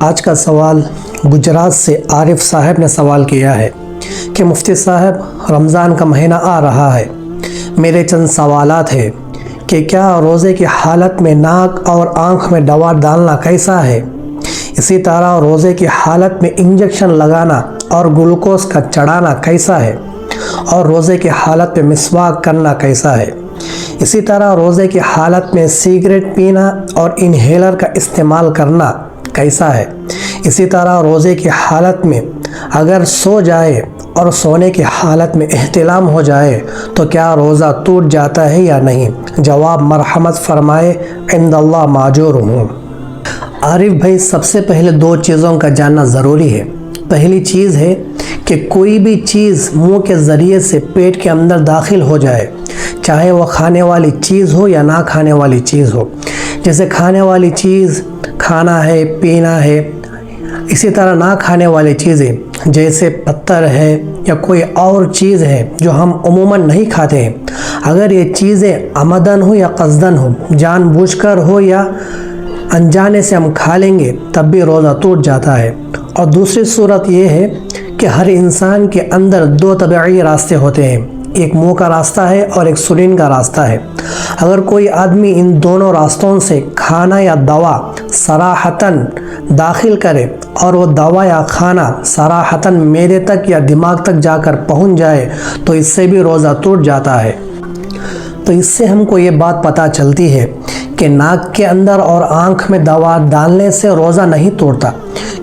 آج کا سوال گجرات سے عارف صاحب نے سوال کیا ہے کہ مفتی صاحب رمضان کا مہینہ آ رہا ہے، میرے چند سوالات ہیں کہ کیا روزے کی حالت میں ناک اور آنکھ میں دوا ڈالنا کیسا ہے، اسی طرح روزے کی حالت میں انجیکشن لگانا اور گلوکوز کا چڑھانا کیسا ہے، اور روزے کی حالت میں مسواک کرنا کیسا ہے، اسی طرح روزے کی حالت میں سگریٹ پینا اور انہیلر کا استعمال کرنا کیسا ہے، اسی طرح روزے کی حالت میں اگر سو جائے اور سونے کی حالت میں احتلام ہو جائے تو کیا روزہ ٹوٹ جاتا ہے یا نہیں؟ جواب مرحمت فرمائے، عند اللہ ماجور ہوں۔ عارف بھائی، سب سے پہلے دو چیزوں کا جاننا ضروری ہے۔ پہلی چیز ہے کہ کوئی بھی چیز منہ کے ذریعے سے پیٹ کے اندر داخل ہو جائے، چاہے وہ کھانے والی چیز ہو یا نہ کھانے والی چیز ہو، جیسے کھانے والی چیز کھانا ہے، پینا ہے، اسی طرح نہ کھانے والی چیزیں جیسے پتھر ہے یا کوئی اور چیز ہے جو ہم عموماً نہیں کھاتے ہیں، اگر یہ چیزیں عمدن ہو یا قصدن ہو، جان بوجھ کر ہو یا انجانے سے ہم کھا لیں گے تب بھی روزہ ٹوٹ جاتا ہے۔ اور دوسری صورت یہ ہے کہ ہر انسان کے اندر دو طبعی راستے ہوتے ہیں، ایک منہ کا راستہ ہے اور ایک سنین کا راستہ ہے۔ اگر کوئی آدمی ان دونوں راستوں سے کھانا یا دوا صراحتاً داخل کرے اور وہ دوا یا کھانا صراحتاً میدے تک یا دماغ تک جا کر پہنچ جائے تو اس سے بھی روزہ ٹوٹ جاتا ہے۔ تو اس سے ہم کو یہ بات پتہ چلتی ہے کہ ناک کے اندر اور آنکھ میں دوا ڈالنے سے روزہ نہیں توڑتا،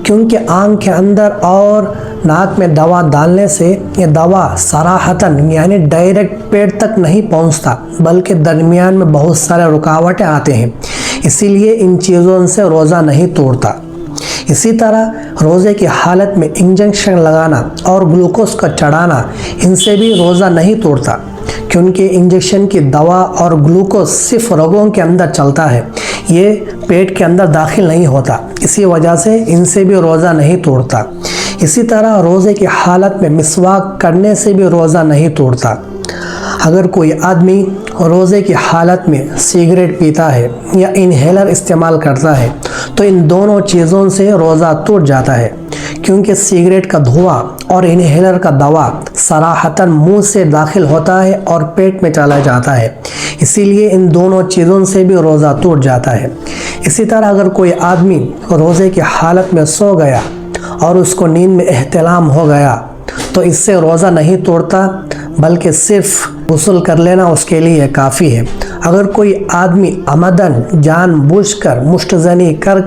کیونکہ آنکھ کے اندر اور ناک میں دوا ڈالنے سے یہ دوا صراحتاً یعنی ڈائریکٹ پیٹ تک نہیں پہنچتا، بلکہ درمیان میں بہت سارے رکاوٹیں آتے ہیں، اسی لیے ان چیزوں سے روزہ نہیں توڑتا۔ اسی طرح روزے کی حالت میں انجیکشن لگانا اور گلوکوز کا چڑھانا، ان سے بھی روزہ نہیں توڑتا، کیونکہ انجیکشن کی دوا اور گلوکوز صرف رگوں کے اندر چلتا ہے، یہ پیٹ کے اندر داخل نہیں ہوتا، اسی وجہ سے ان سے بھی روزہ نہیں توڑتا۔ اسی طرح روزے کی حالت میں مسواک کرنے سے بھی روزہ نہیں توڑتا۔ اگر کوئی آدمی روزے کی حالت میں سگریٹ پیتا ہے یا انہیلر استعمال کرتا ہے تو ان دونوں چیزوں سے روزہ ٹوٹ جاتا ہے، کیونکہ سگریٹ کا دھواں اور انہیلر کا دوا صراحتاً منہ سے داخل ہوتا ہے اور پیٹ میں چلا جاتا ہے، اسی لیے ان دونوں چیزوں سے بھی روزہ ٹوٹ جاتا ہے۔ اسی طرح اگر کوئی آدمی روزے کی حالت میں سو گیا اور اس کو نیند میں احتلام ہو گیا تو اس سے روزہ نہیں توڑتا، بلکہ صرف غسل کر لینا اس کے لیے کافی ہے۔ اگر کوئی آدمی عمدن جان بوجھ کر مشت زنی کر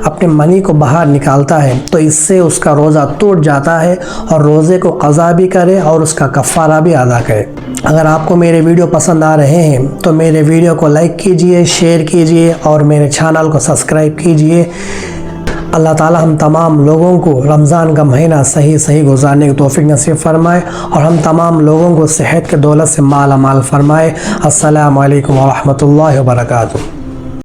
اپنے منی کو باہر نکالتا ہے تو اس سے اس کا روزہ ٹوٹ جاتا ہے، اور روزے کو قضا بھی کرے اور اس کا کفارہ بھی ادا کرے۔ اگر آپ کو میرے ویڈیو پسند آ رہے ہیں تو میرے ویڈیو کو لائک کیجئے، شیئر کیجئے اور میرے چینل کو سبسکرائب کیجئے۔ اللہ تعالی ہم تمام لوگوں کو رمضان کا مہینہ صحیح گزارنے کی توفیق نصیب فرمائے، اور ہم تمام لوگوں کو صحت کے دولت سے مالا مال فرمائے۔ السلام علیکم ورحمۃ اللہ وبرکاتہ۔